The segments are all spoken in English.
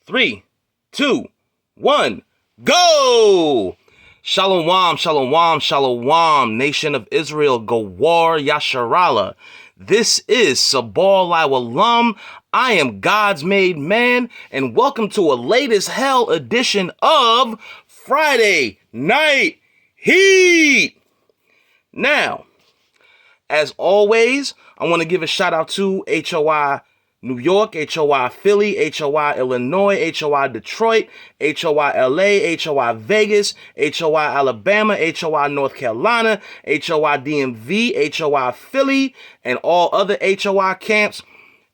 3, 2, 1, go! Shalom, shalom, shalom, nation of Israel, Gawar Yasharallah. This is Sabal Alum. I am God's made man, and welcome to a latest hell edition of Friday Night Heat. Now, as always, I want to give a shout out to HOI New York, HOI Philly, HOI Illinois, HOI Detroit, HOI LA, HOI Vegas, HOI Alabama, HOI North Carolina, HOI DMV, HOI Philly, and all other HOI camps.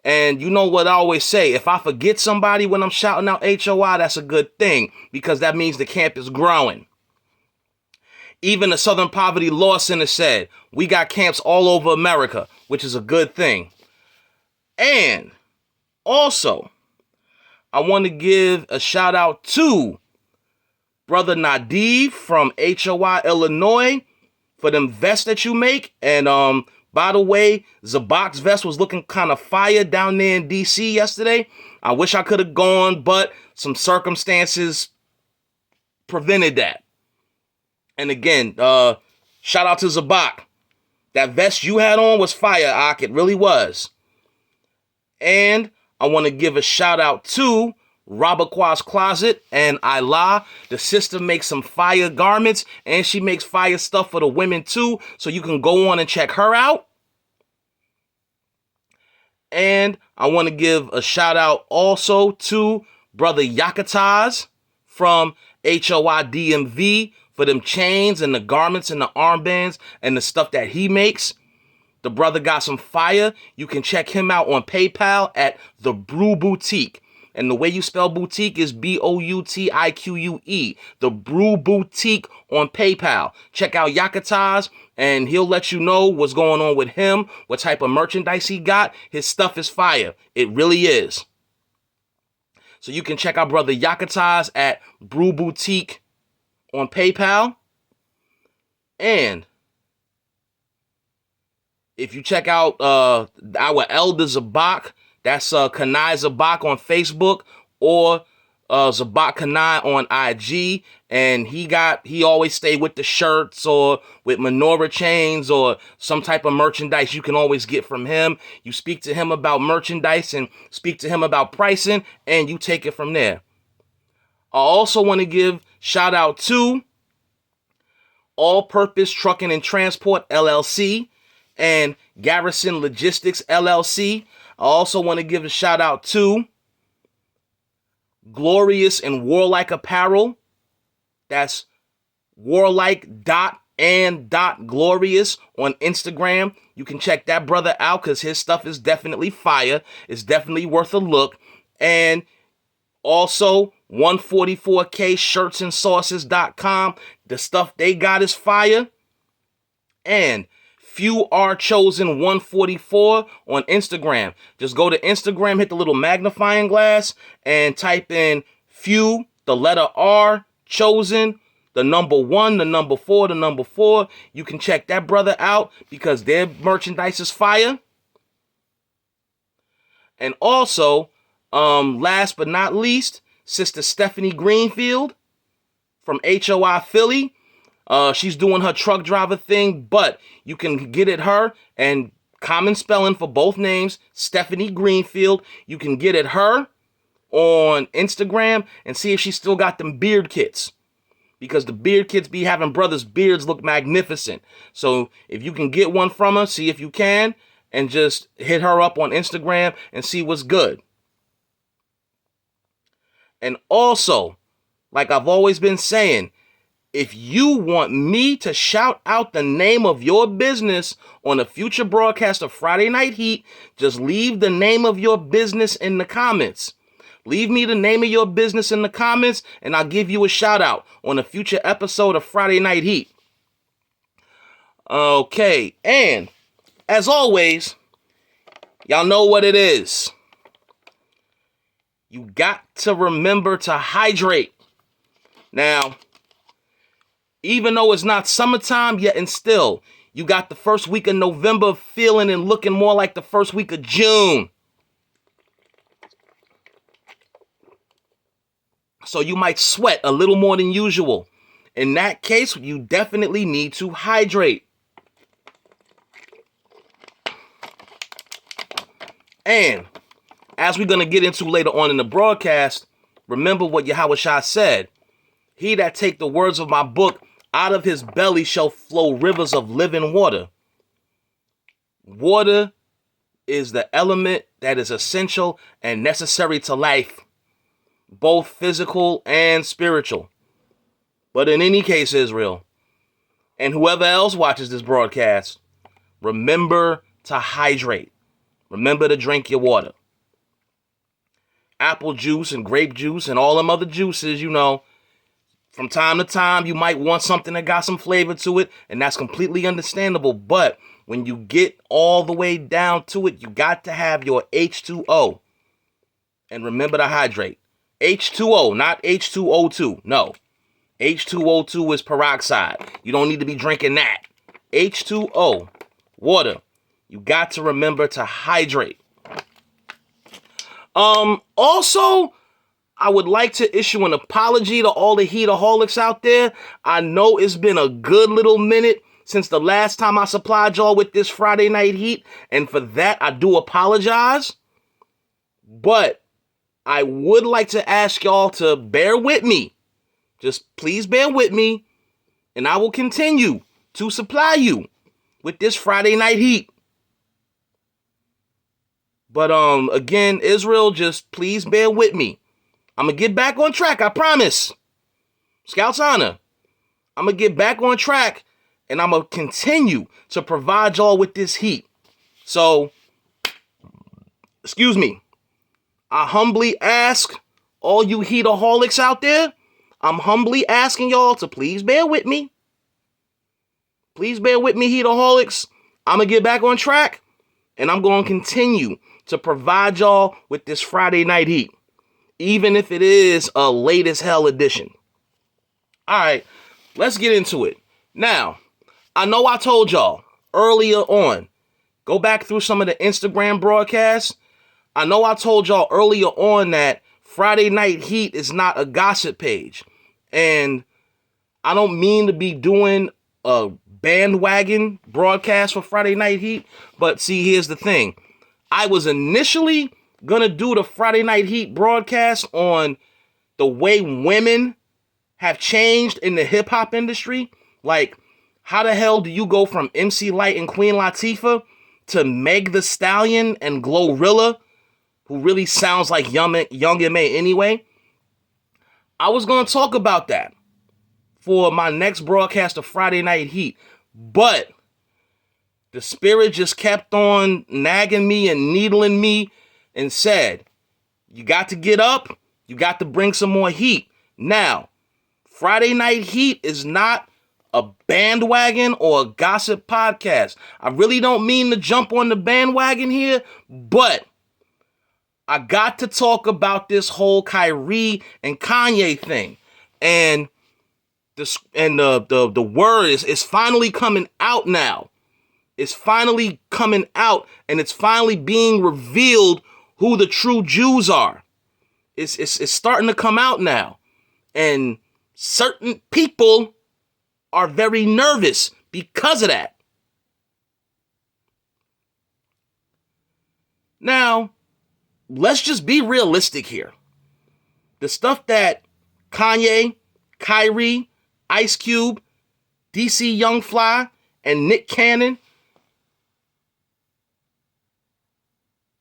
And you know what I always say, if I forget somebody when I'm shouting out HOI, that's a good thing, because that means the camp is growing. Even the Southern Poverty Law Center said, we got camps all over America, which is a good thing. And also, I want to give a shout out to Brother Nadiv from HOI Illinois for them vests that you make. And by the way, Zabak's vest was looking kind of fire down there in DC yesterday. I wish I could have gone, but some circumstances prevented that. And again, shout out to Zabak. That vest you had on was fire, Ak. It really was. And I want to give a shout out to Robakwa's Closet and Ayla. The sister makes some fire garments, and she makes fire stuff for the women too. So you can go on and check her out. And I want to give a shout out also to Brother Yakataz from HOI DMV for them chains and the garments and the armbands and the stuff that he makes. The brother got some fire. You can check him out on PayPal at The Brew Boutique. And the way you spell boutique is Boutique. The Brew Boutique on PayPal. Check out Yakataz, and he'll let you know what's going on with him, what type of merchandise he got. His stuff is fire. It really is. So you can check out Brother Yakataz at Brew Boutique on PayPal. And if you check out our elder Zabak, that's Kanai Zabak on Facebook, or Zabak Kanai on IG, and he always stay with the shirts or with menorah chains or some type of merchandise you can always get from him. You speak to him about merchandise and speak to him about pricing, and you take it from there. I also want to give shout out to All Purpose Trucking and Transport LLC and Garrison Logistics LLC. I also want to give a shout out to Glorious and Warlike Apparel. That's warlike.and.glorious on Instagram. You can check that brother out because his stuff is definitely fire. It's definitely worth a look. And also 144kshirtsandsauces.com. The stuff they got is fire. And Few Are Chosen 144 on Instagram. Just go to Instagram, hit the little magnifying glass, and type in Few, the letter R, Chosen, the number 1, the number 4, the number 4. You can check that brother out because their merchandise is fire. And also, last but not least, Sister Stephanie Greenfield from HOI Philly. She's doing her truck driver thing, but you can get at her, and common spelling for both names, Stephanie Greenfield. You can get at her on Instagram and see if she still got them beard kits, because the beard kits be having brothers' beards look magnificent. So if you can get one from her, see if you can, and just hit her up on Instagram and see what's good. And also, like I've always been saying, if you want me to shout out the name of your business on a future broadcast of Friday Night Heat, just leave the name of your business in the comments. Leave me the name of your business in the comments, and I'll give you a shout out on a future episode of Friday Night Heat. Okay, and as always, y'all know what it is. You got to remember to hydrate. Now, even though it's not summertime yet, and still, you got the first week of November feeling and looking more like the first week of June. So you might sweat a little more than usual. In that case, you definitely need to hydrate. And as we're going to get into later on in the broadcast, remember what Yahushua said. He that take the words of my book, out of his belly shall flow rivers of living water. Water is the element that is essential and necessary to life, both physical and spiritual. But in any case, Israel, and whoever else watches this broadcast, remember to hydrate. Remember to drink your water. Apple juice and grape juice and all them other juices, from time to time, you might want something that got some flavor to it, and that's completely understandable. But when you get all the way down to it, you got to have your H2O. And remember to hydrate. H2O, not H2O2. No. H2O2 is peroxide. You don't need to be drinking that. H2O, water. You got to remember to hydrate. Also, I would like to issue an apology to all the heataholics out there. I know it's been a good little minute since the last time I supplied y'all with this Friday night heat, and for that, I do apologize. But I would like to ask y'all to bear with me. Just please bear with me, and I will continue to supply you with this Friday night heat. But again, Israel, just please bear with me. I'm going to get back on track, I promise. Scouts Honor, I'm going to get back on track, and I'm going to continue to provide y'all with this heat. So, excuse me, I humbly ask all you heataholics out there, I'm humbly asking y'all to please bear with me. Please bear with me, heataholics. I'm going to get back on track, and I'm going to continue to provide y'all with this Friday night heat, even if it is a late as hell edition. All right, let's get into it. Now, I know I told y'all earlier on, go back through some of the Instagram broadcasts. I know I told y'all earlier on that Friday Night Heat is not a gossip page. And I don't mean to be doing a bandwagon broadcast for Friday Night Heat, but see, here's the thing. I was initially going to do the Friday Night Heat broadcast on the way women have changed in the hip-hop industry. Like, how the hell do you go from MC Lyte and Queen Latifah to Meg Thee Stallion and Glorilla, who really sounds like Young M.A. anyway? I was going to talk about that for my next broadcast of Friday Night Heat, but the spirit just kept on nagging me and needling me and said, you got to get up, you got to bring some more heat. Now, Friday Night Heat is not a bandwagon or a gossip podcast. I really don't mean to jump on the bandwagon here, but I got to talk about this whole Kyrie and Kanye thing. And the word is finally coming out now. It's finally coming out, and it's finally being revealed who the true Jews are. It's starting to come out now. And certain people are very nervous because of that. Now, let's just be realistic here. The stuff that Kanye, Kyrie, Ice Cube, DC Young Fly, and Nick Cannon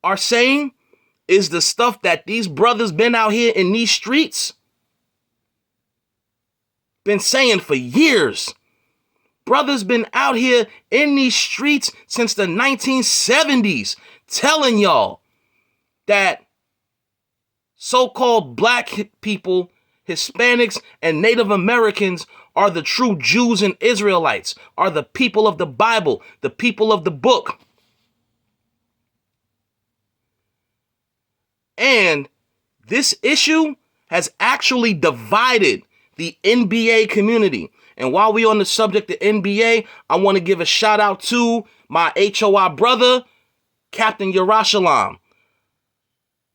are saying is the stuff that these brothers been out here in these streets been saying for years. Brothers been out here in these streets since the 1970s telling y'all that so-called black people, Hispanics, and Native Americans are the true Jews and Israelites, are the people of the Bible, the people of the book. And this issue has actually divided the NBA community. And while we're on the subject of NBA, I want to give a shout out to my HOI brother, Captain Yerushalayim.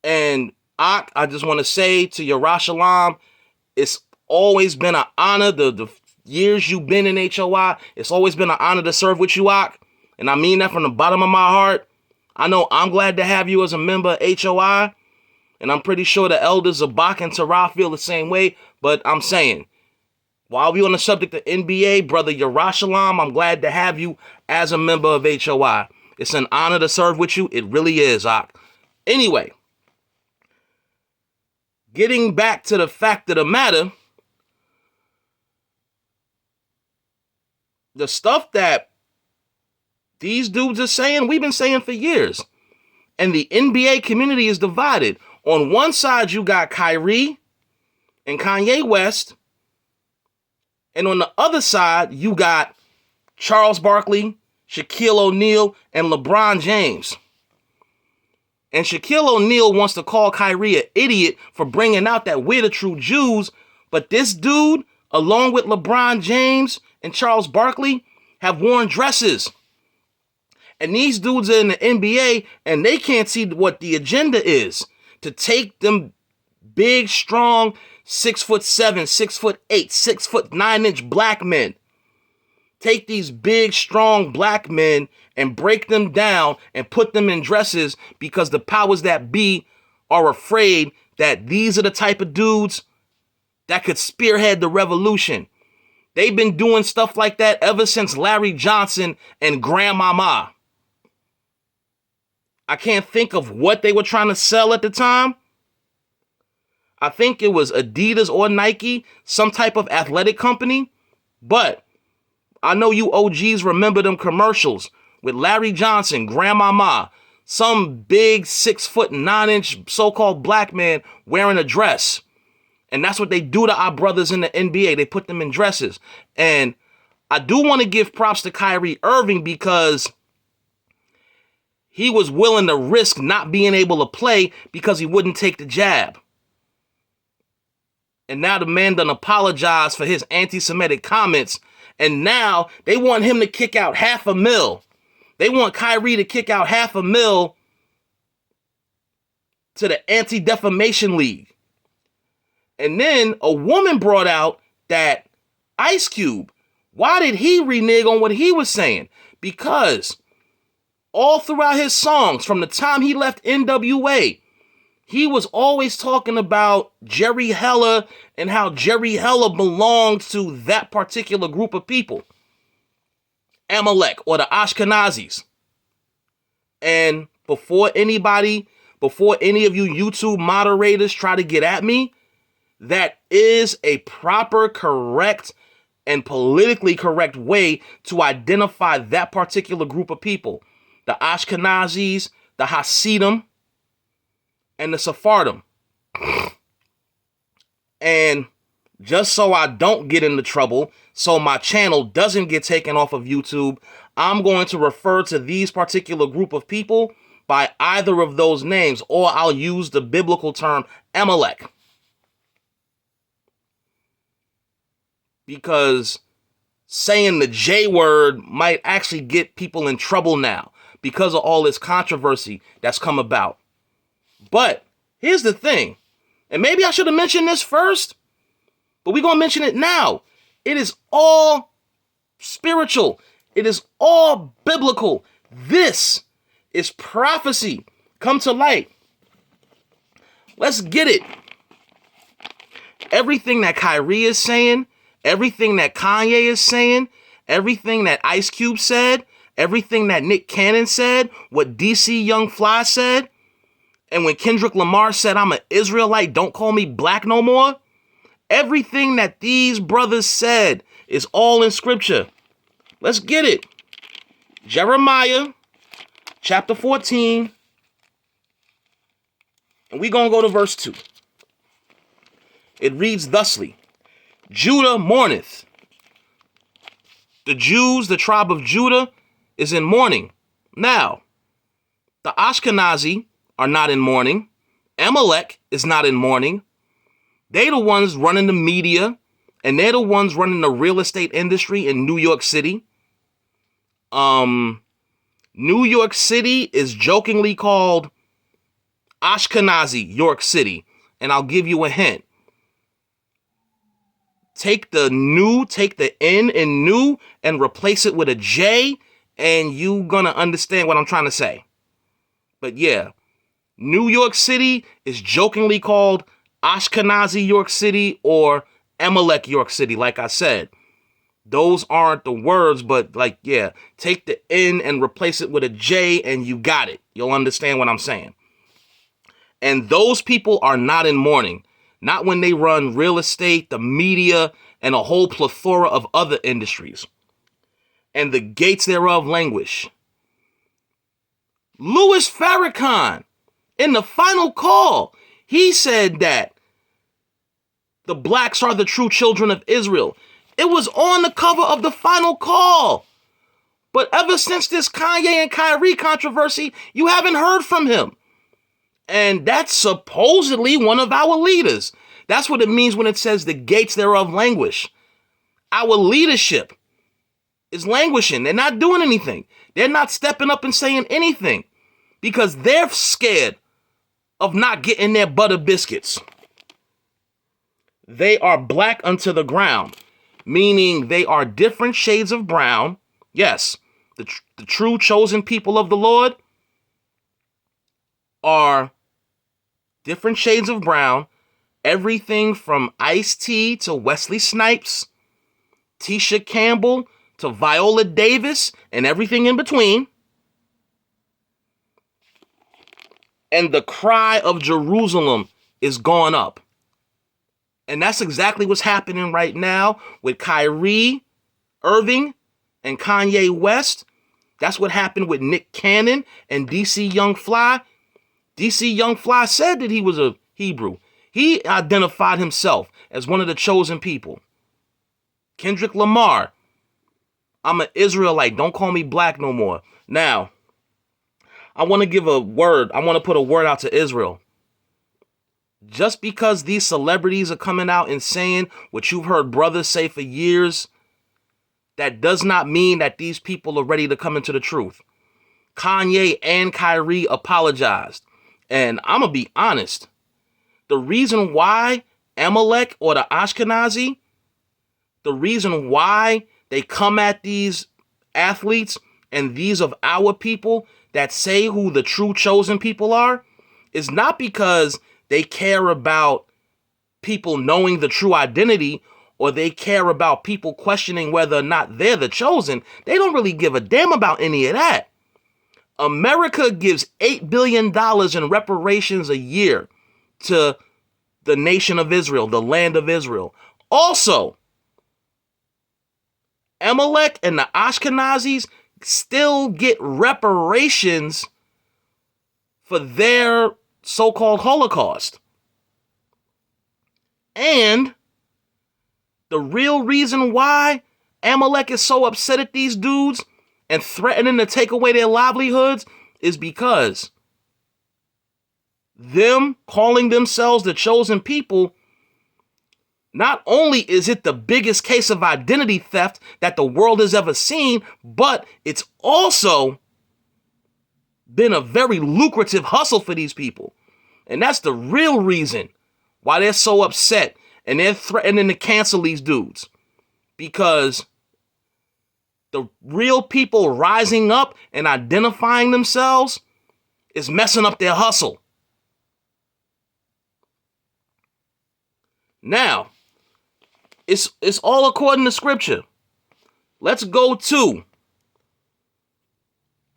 And I just want to say to Yerushalayim, It's always been an honor. The years you've been in HOI, it's always been an honor to serve with you, Ak. And I mean that from the bottom of my heart. I know I'm glad to have you as a member of HOI. And I'm pretty sure the elders of Bach and Tara feel the same way. But I'm saying, while we're on the subject of NBA, brother Yerushalayim, I'm glad to have you as a member of HOI. It's an honor to serve with you. It really is, Ak. Anyway, getting back to the fact of the matter, the stuff that these dudes are saying, we've been saying for years. And the NBA community is divided. On one side, you got Kyrie and Kanye West. And on the other side, you got Charles Barkley, Shaquille O'Neal, and LeBron James. And Shaquille O'Neal wants to call Kyrie an idiot for bringing out that we're the true Jews. But this dude, along with LeBron James and Charles Barkley, have worn dresses. And these dudes are in the NBA, and they can't see what the agenda is. To take them big, strong, 6'7", 6'8", 6'9" black men. Take these big, strong black men and break them down and put them in dresses because the powers that be are afraid that these are the type of dudes that could spearhead the revolution. They've been doing stuff like that ever since Larry Johnson and Grandmama. I can't think of what they were trying to sell at the time. I think it was Adidas or Nike, some type of athletic company. But I know you OGs remember them commercials with Larry Johnson, Grandmama, some big 6'9" so-called black man wearing a dress. And that's what they do to our brothers in the NBA. They put them in dresses. And I do want to give props to Kyrie Irving because he was willing to risk not being able to play because he wouldn't take the jab. And now the man done apologized for his anti-Semitic comments. And now they want him to kick out $500,000. They want Kyrie to kick out $500,000 to the Anti-Defamation League. And then a woman brought out that Ice Cube, why did he renege on what he was saying? Because all throughout his songs, from the time he left NWA, he was always talking about Jerry Heller and how Jerry Heller belonged to that particular group of people. Amalek or the Ashkenazis. And before any of you YouTube moderators try to get at me, that is a proper, correct, and politically correct way to identify that particular group of people. The Ashkenazis, the Hasidim, and the Sephardim. And just so I don't get into trouble, so my channel doesn't get taken off of YouTube, I'm going to refer to these particular group of people by either of those names, or I'll use the biblical term Amalek. Because saying the J word might actually get people in trouble now because of all this controversy that's come about. But here's the thing, and maybe I should have mentioned this first, but we're going to mention it now. It is all spiritual. It is all biblical. This is prophecy come to light. Let's get it. Everything that Kyrie is saying, everything that Kanye is saying, everything that Ice Cube said, everything that Nick Cannon said, what DC Young Fly said, and when Kendrick Lamar said, I'm an Israelite, don't call me black no more, everything that these brothers said is all in scripture. Let's get it. Jeremiah chapter 14, and we're going to go to verse 2. It reads thusly: Judah mourneth. The Jews, the tribe of Judah, is in mourning. Now, the Ashkenazi are not in mourning. Amalek is not in mourning. They the ones running the media, and they're the ones running the real estate industry in New York City. New York City is jokingly called Ashkenazi York City, and I'll give you a hint. Take the N in new and replace it with a J, and you gonna understand what I'm trying to say. But yeah, New York City is jokingly called Ashkenazi York City or Amalek York City, like I said. Those aren't the words, but like, yeah, take the N and replace it with a J and you got it. You'll understand what I'm saying. And those people are not in mourning. Not when they run real estate, the media, and a whole plethora of other industries. And the gates thereof languish. Louis Farrakhan, in the final call, he said that the blacks are the true children of Israel. It was on the cover of the final call. But ever since this Kanye and Kyrie controversy, you haven't heard from him. And that's supposedly one of our leaders. That's what it means when it says the gates thereof languish. Our leadership is languishing. They're not doing anything. They're not stepping up and saying anything because they're scared of not getting their butter biscuits. They are black unto the ground, meaning they are different shades of brown. Yes, the true chosen people of the Lord are different shades of brown, everything from Ice-T to Wesley Snipes, Tisha Campbell to Viola Davis, and everything in between. And the cry of Jerusalem is going up. And that's exactly what's happening right now with Kyrie Irving and Kanye West. That's what happened with Nick Cannon and DC Young Fly. DC Young Fly said that he was a Hebrew. He identified himself as one of the chosen people. Kendrick Lamar, I'm an Israelite. Don't call me black no more. Now, I want to give a word. I want to put a word out to Israel. Just because these celebrities are coming out and saying what you've heard brothers say for years, that does not mean that these people are ready to come into the truth. Kanye and Kyrie apologized. And I'm going to be honest. The reason why Amalek or the Ashkenazi, the reason why they come at these athletes and these of our people that say who the true chosen people are, is not because they care about people knowing the true identity or they care about people questioning whether or not they're the chosen. They don't really give a damn about any of that. America gives $8 billion in reparations a year to the nation of Israel, the land of Israel. Also, Amalek and the Ashkenazis still get reparations for their so-called Holocaust. And the real reason why Amalek is so upset at these dudes and threatening to take away their livelihoods is because them calling themselves the chosen people, not only is it the biggest case of identity theft that the world has ever seen, but it's also been a very lucrative hustle for these people. And that's the real reason why they're so upset and they're threatening to cancel these dudes. Because the real people rising up and identifying themselves is messing up their hustle. Now, it's all according to scripture. Let's go to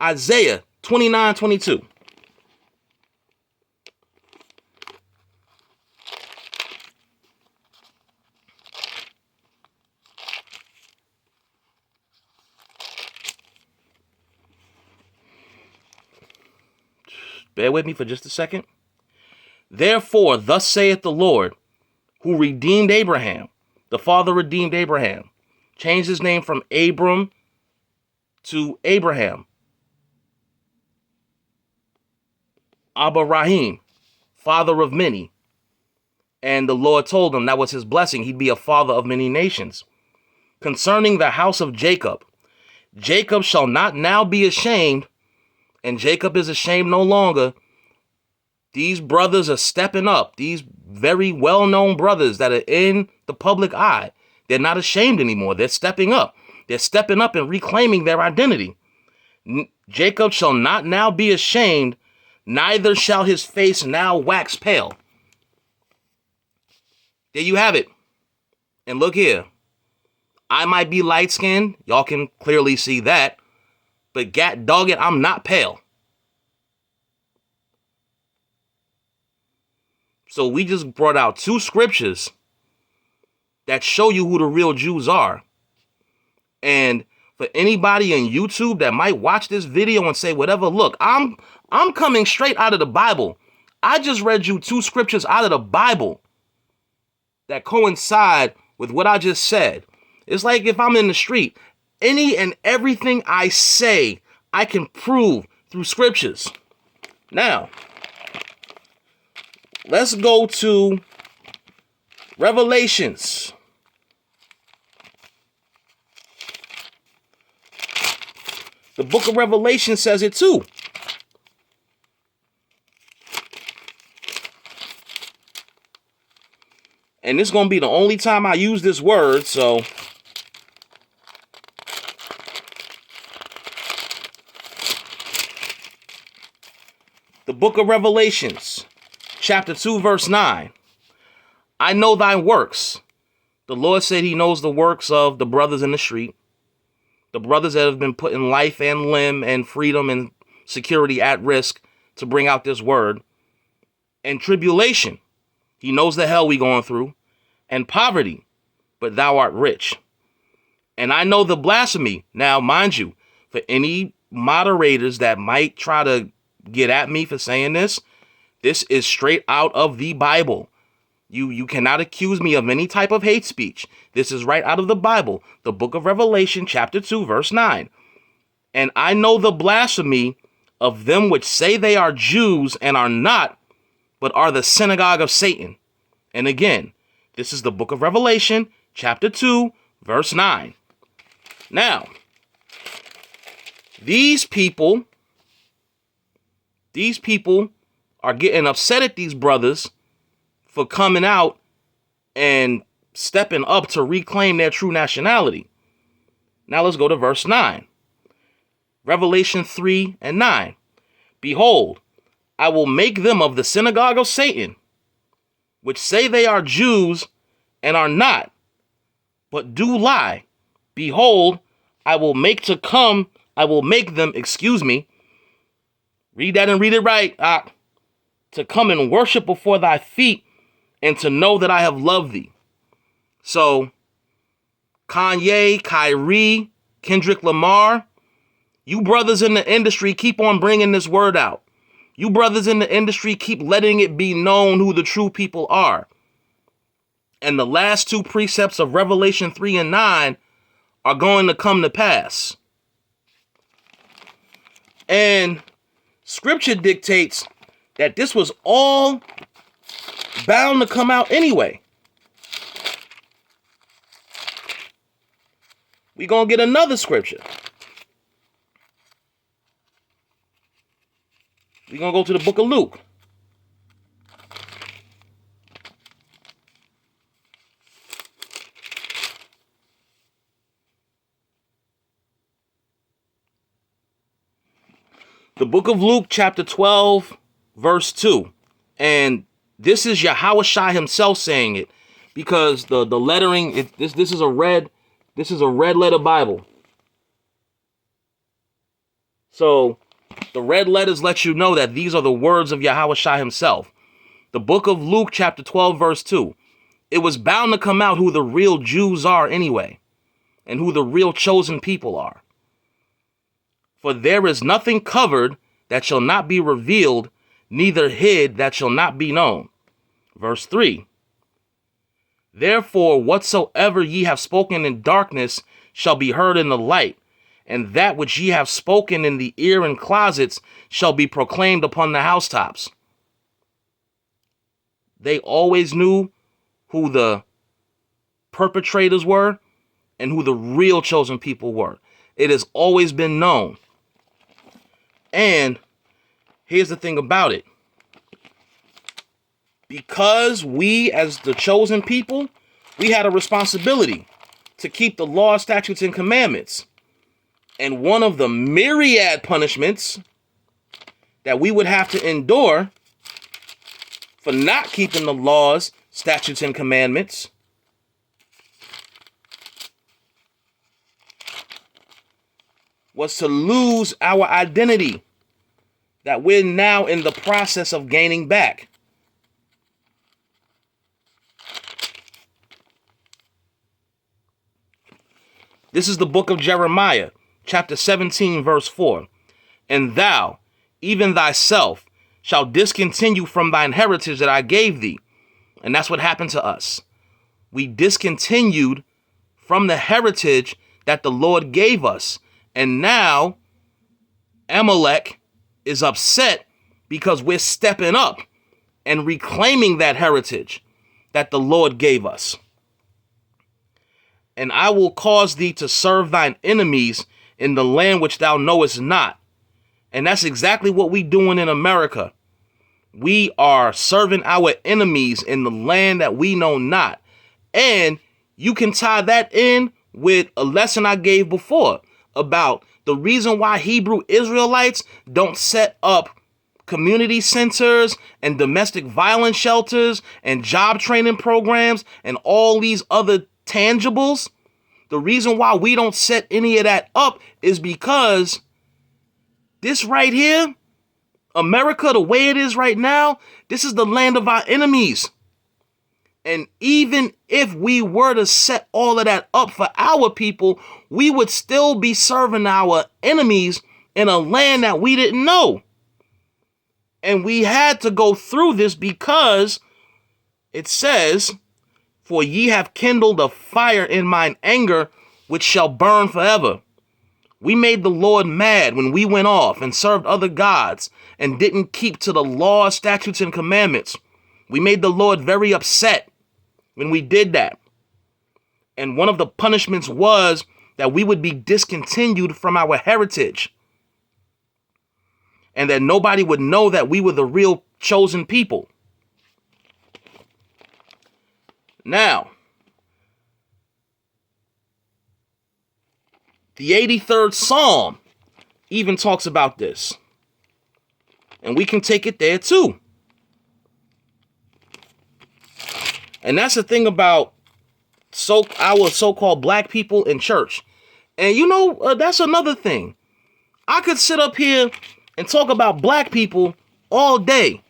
Isaiah 29:22. Bear with me for just a second. Therefore, thus saith the Lord, who redeemed Abraham. The Father redeemed Abraham. Changed his name from Abram to Abraham. Abraham, father of many. And the Lord told him that was his blessing. He'd be a father of many nations. Concerning the house of Jacob, Jacob shall not now be ashamed, and Jacob is ashamed no longer. These brothers are stepping up. These very well-known brothers that are in the public eye. They're not ashamed anymore. They're stepping up. They're stepping up and reclaiming their identity. Jacob shall not now be ashamed, neither shall his face now wax pale. There you have it. And look here. I might be light-skinned. Y'all can clearly see that. But dog it, I'm not pale. So we just brought out 2 scriptures that show you who the real Jews are. And for anybody on YouTube that might watch this video and say whatever, look, I'm coming straight out of the Bible. I just read you 2 scriptures out of the Bible that coincide with what I just said. It's like if I'm in the street, any and everything I say, I can prove through scriptures. Now, let's go to Revelations. The book of Revelation says it too. And this is going to be the only time I use this word, so the book of Revelations, chapter 2, verse 9. I know thy works. The Lord said he knows the works of the brothers in the street, the brothers that have been putting life and limb and freedom and security at risk to bring out this word, and tribulation. He knows the hell we going through, and poverty, but thou art rich. And I know the blasphemy. Now, mind you, for any moderators that might try to get at me for saying this is straight out of the Bible. You cannot accuse me of any type of hate speech. This is right out of the Bible, the book of Revelation, chapter 2, verse 9. And I know the blasphemy of them which say they are Jews and are not, but are the synagogue of Satan. And again, this is the book of Revelation, chapter 2, verse 9. Now, these people are getting upset at these brothers for coming out and stepping up to reclaim their true nationality. Now let's go to verse 9. Revelation 3 and 9. Behold, I will make them of the synagogue of Satan, which say they are Jews and are not, but do lie. Behold, I will make them, read that and read it right, to come and worship before thy feet and to know that I have loved thee. So, Kanye, Kyrie, Kendrick Lamar, you brothers in the industry keep on bringing this word out. You brothers in the industry keep letting it be known who the true people are. And the last 2 precepts of Revelation 3 and 9 are going to come to pass. And scripture dictates that this was all bound to come out anyway. We're going to get another scripture. We're going to go to the book of Luke. The book of Luke, chapter 12, verse 2. And this is Yahushua himself saying it, because the lettering, this is a red letter Bible. So the red letters let you know that these are the words of Yahushua himself. The book of Luke, chapter 12, verse 2. It was bound to come out who the real Jews are anyway, and who the real chosen people are. For there is nothing covered that shall not be revealed, neither hid that shall not be known. Verse 3. Therefore, whatsoever ye have spoken in darkness shall be heard in the light, and that which ye have spoken in the ear and closets shall be proclaimed upon the housetops. They always knew who the perpetrators were and who the real chosen people were. It has always been known. And here's the thing about it. Because we, as the chosen people, we had a responsibility. to keep the law, statutes, and commandments. And one of the myriad punishments that we would have to endure for not keeping the laws, statutes, and commandments was to lose our identity that we're now in the process of gaining back. This is the book of Jeremiah, chapter 17, verse 4. And thou, even thyself, shall discontinue from thine heritage that I gave thee. And that's what happened to us. We discontinued from the heritage that the Lord gave us. And now Amalek is upset because we're stepping up and reclaiming that heritage that the Lord gave us. And I will cause thee to serve thine enemies in the land which thou knowest not. And that's exactly what we doing in America. We are serving our enemies in the land that we know not. And you can tie that in with a lesson I gave before about the reason why Hebrew Israelites don't set up community centers and domestic violence shelters and job training programs and all these other tangibles. The reason why we don't set any of that up is because this right here, America, the way it is right now, this is the land of our enemies. And even if we were to set all of that up for our people, we would still be serving our enemies in a land that we didn't know. And we had to go through this because it says, for ye have kindled a fire in mine anger, which shall burn forever. We made the Lord mad when we went off and served other gods and didn't keep to the law, statutes, and commandments. We made the Lord very upset when we did that. And one of the punishments was that we would be discontinued from our heritage. And that nobody would know that we were the real chosen people. Now, the 83rd Psalm even talks about this. And we can take it there too. And that's the thing about our so-called black people in church. And you know, that's another thing. I could sit up here and talk about black people all day.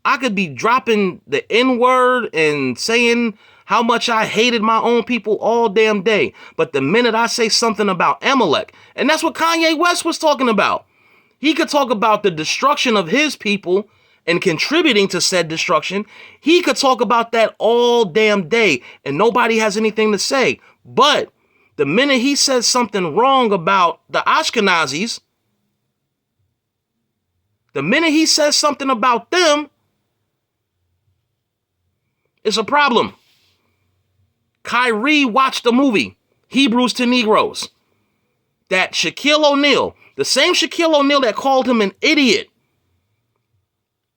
I could be dropping the N-word and saying how much I hated my own people all damn day. But the minute I say something about Amalek, and that's what Kanye West was talking about. He could talk about the destruction of his people and contributing to said destruction. He could talk about that all damn day and nobody has anything to say. But the minute he says something wrong about the Ashkenazis, the minute he says something about them, it's a problem. Kyrie watched the movie, Hebrews to Negroes, that Shaquille O'Neal, the same Shaquille O'Neal that called him an idiot,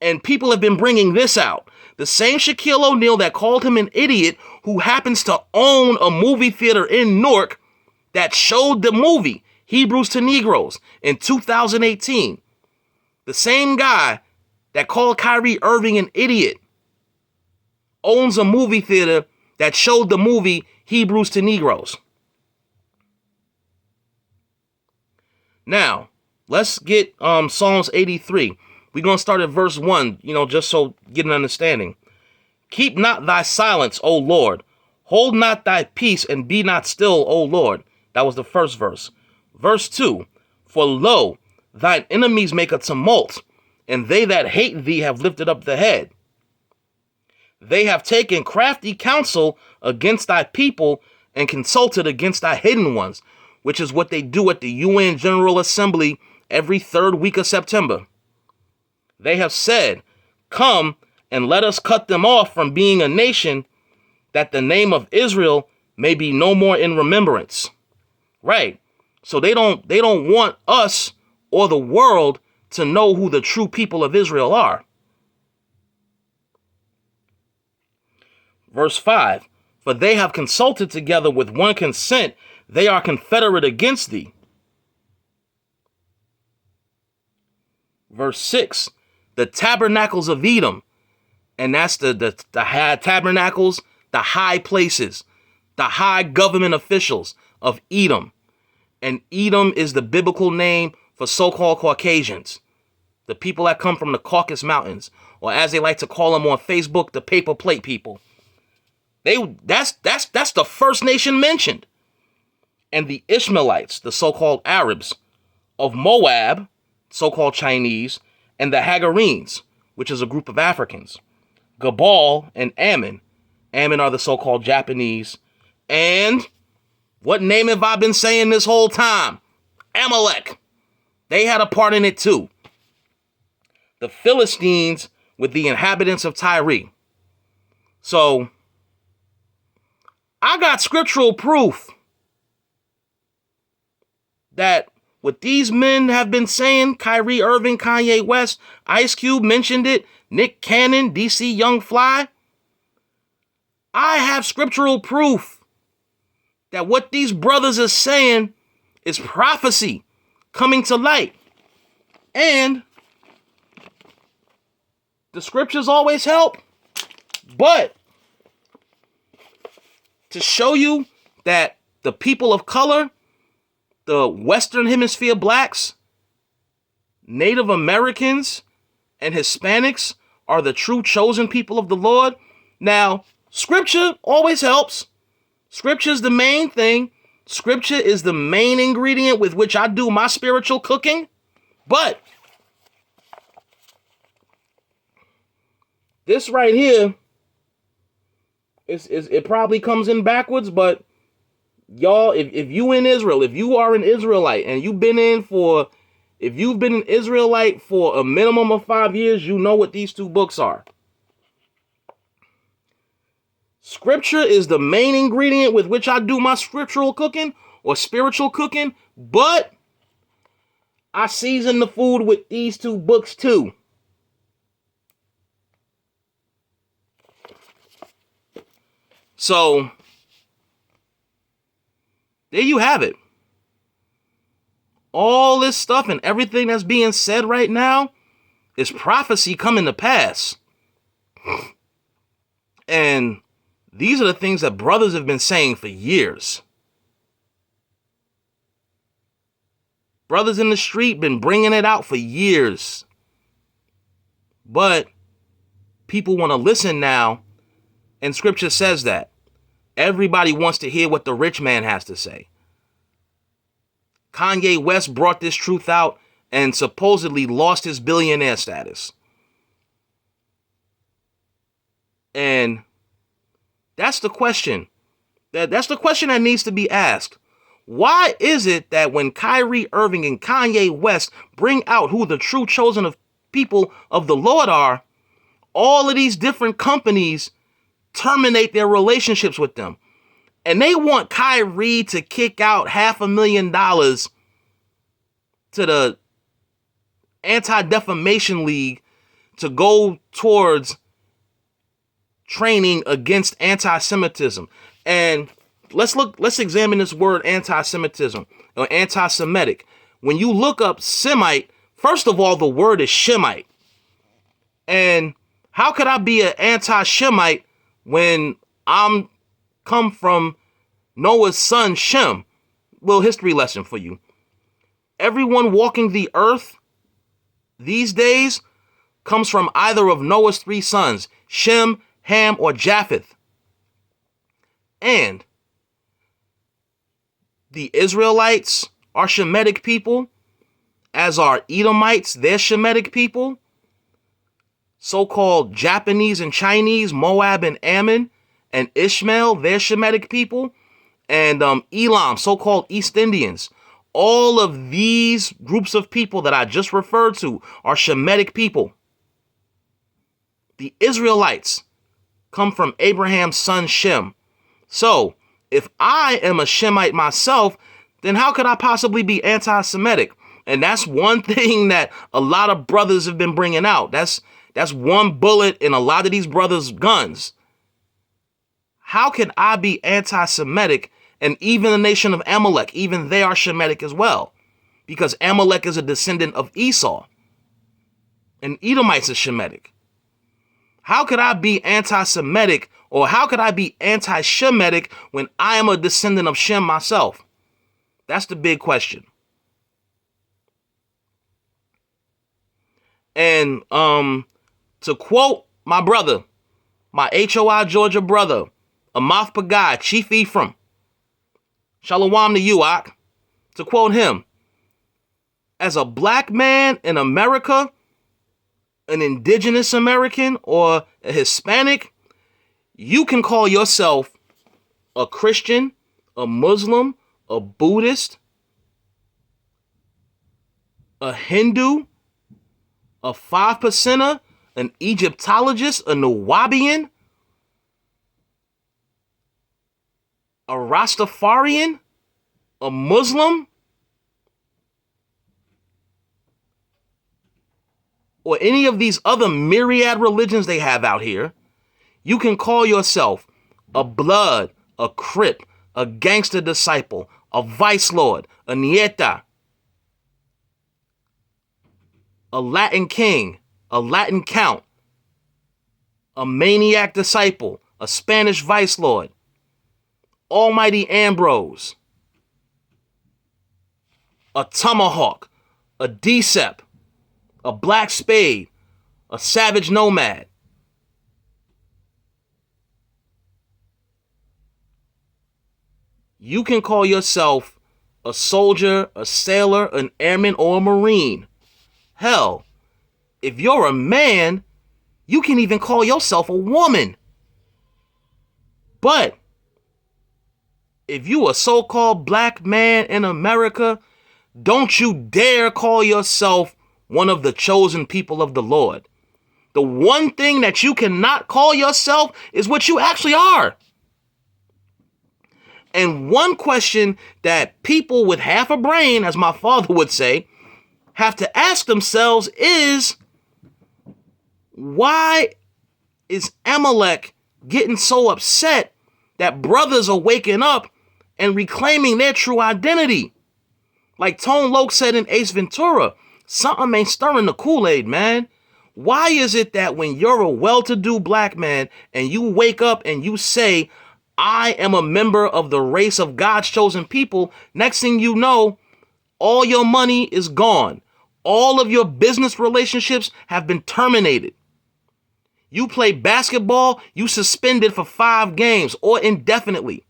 and people have been bringing this out, the same Shaquille O'Neal that called him an idiot who happens to own a movie theater in Newark that showed the movie, Hebrews to Negroes, in 2018. The same guy that called Kyrie Irving an idiot owns a movie theater that showed the movie Hebrews to Negroes. Now, let's get Psalms 83. We're going to start at verse 1, just so get an understanding. Keep not thy silence, O Lord. Hold not thy peace and be not still, O Lord. That was the first verse. Verse 2. For lo, thine enemies make a tumult, and they that hate thee have lifted up the head. They have taken crafty counsel against thy people and consulted against thy hidden ones, which is what they do at the UN General Assembly every third week of September. They have said, come and let us cut them off from being a nation, that the name of Israel may be no more in remembrance. Right. So they don't want us or the world to know who the true people of Israel are. Verse 5. For they have consulted together with one consent. They are confederate against thee. Verse 6, the tabernacles of Edom. And that's the high tabernacles, the high places, the high government officials of Edom. And Edom is the biblical name for so-called Caucasians, the people that come from the Caucasus Mountains, or as they like to call them on Facebook, the paper plate people. That's the first nation mentioned. And the Ishmaelites, the so-called Arabs of Moab, so-called Chinese, and the Hagarenes, which is a group of Africans. Gabal and Ammon. Ammon are the so-called Japanese. And what name have I been saying this whole time? Amalek. They had a part in it too. The Philistines with the inhabitants of Tyre. So, I got scriptural proof that what these men have been saying, Kyrie Irving, Kanye West, Ice Cube mentioned it, Nick Cannon, DC Young Fly. I have scriptural proof that what these brothers are saying is prophecy coming to light. And the scriptures always help. But to show you that the people of color, the Western Hemisphere blacks, Native Americans, and Hispanics are the true chosen people of the Lord. Now, scripture always helps. Scripture is the main thing. Scripture is the main ingredient with which I do my spiritual cooking. But this right here, it probably comes in backwards, but y'all, if you in Israel, if you are an Israelite and if you've been an Israelite for a minimum of 5 years, you know what these two books are. Scripture is the main ingredient with which I do my scriptural cooking or spiritual cooking, but I season the food with these two books too. So, there you have it. All this stuff and everything that's being said right now is prophecy coming to pass. And these are the things that brothers have been saying for years. Brothers in the street been bringing it out for years. But people want to listen now, and scripture says that. Everybody wants to hear what the rich man has to say. Kanye West brought this truth out and supposedly lost his billionaire status. And that's the question. That's the question that needs to be asked. Why is it that when Kyrie Irving and Kanye West bring out who the true chosen of people of the Lord are, all of these different companies terminate their relationships with them? And they want Kyrie to kick out $500,000 to the Anti-Defamation League to go towards training against anti-Semitism. And let's examine this word anti-Semitism or anti-Semitic. When you look up Semite, first of all, the word is Shemite. And how could I be an anti-Shemite when I'm come from Noah's son Shem? Little history lesson for you. Everyone walking the earth these days comes from either of Noah's 3 sons, Shem, Ham, or Japheth. And the Israelites are Shemitic people, as are Edomites, they're Shemitic people. So-called Japanese and Chinese, Moab and Ammon, and Ishmael, they're Shemitic people. And Elam, so-called East Indians. All of these groups of people that I just referred to are Shemitic people. The Israelites come from Abraham's son Shem. So, if I am a Shemite myself, then how could I possibly be anti-Semitic? And that's one thing that a lot of brothers have been bringing out. That's one bullet in a lot of these brothers' guns. How can I be anti-Semitic and even the nation of Amalek, even they are Shemitic as well? Because Amalek is a descendant of Esau. And Edomites is Shemitic. How could I be anti-Semitic or how could I be anti-Shemitic when I am a descendant of Shem myself? That's the big question. And to quote my brother, my HOI Georgia brother, Amath Pagai, Chief Ephraim, Shalom to you, Ak. To quote him, as a black man in America, an indigenous American or a Hispanic, you can call yourself a Christian, a Muslim, a Buddhist, a Hindu, a 5%er, an Egyptologist, a Nuwabian, a Rastafarian, a Muslim, or any of these other myriad religions they have out here. You can call yourself a Blood, a Crip, a Gangster Disciple, a Vice Lord, a Nieta, a Latin King, a Latin Count, a Maniac Disciple, a Spanish Vice Lord, Almighty Ambrose, a Tomahawk, a Decep, a Black Spade, a Savage Nomad. You can call yourself a soldier, a sailor, an airman, or a Marine. Hell, if you're a man, you can even call yourself a woman. But if you a so-called black man in America, don't you dare call yourself one of the chosen people of the Lord. The one thing that you cannot call yourself is what you actually are. And one question that people with half a brain, as my father would say, have to ask themselves is, why is Amalek getting so upset that brothers are waking up and reclaiming their true identity? Like Tone Loc said in Ace Ventura, something ain't stirring the Kool-Aid, man. Why is it that when you're a well-to-do black man and you wake up and you say, I am a member of the race of God's chosen people, next thing you know, all your money is gone. All of your business relationships have been terminated. You play basketball, you suspended for 5 games or indefinitely.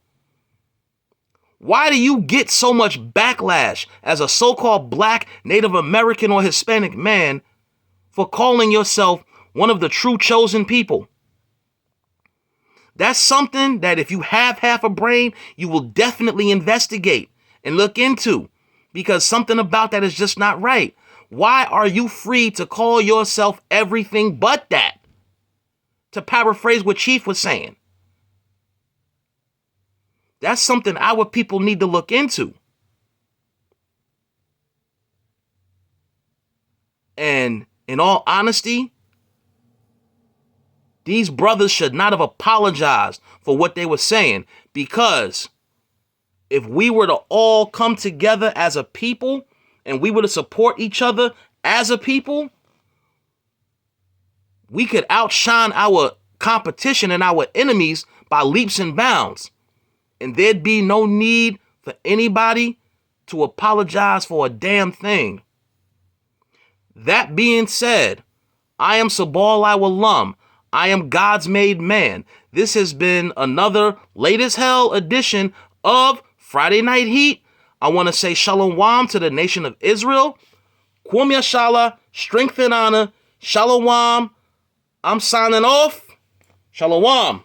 Why do you get so much backlash as a so-called black, Native American, or Hispanic man for calling yourself one of the true chosen people? That's something that if you have half a brain, you will definitely investigate and look into, because something about that is just not right. Why are you free to call yourself everything but that? To paraphrase what Chief was saying. That's something our people need to look into. And in all honesty, these brothers should not have apologized for what they were saying, because if we were to all come together as a people and we were to support each other as a people, we could outshine our competition and our enemies by leaps and bounds. And there'd be no need for anybody to apologize for a damn thing. That being said, I am Sabal alum. I am God's made man. This has been another late as hell edition of Friday Night Heat. I want to say shalom to the nation of Israel. Kwum Yashala, strength and honor. Shalom. I'm signing off. Shalom.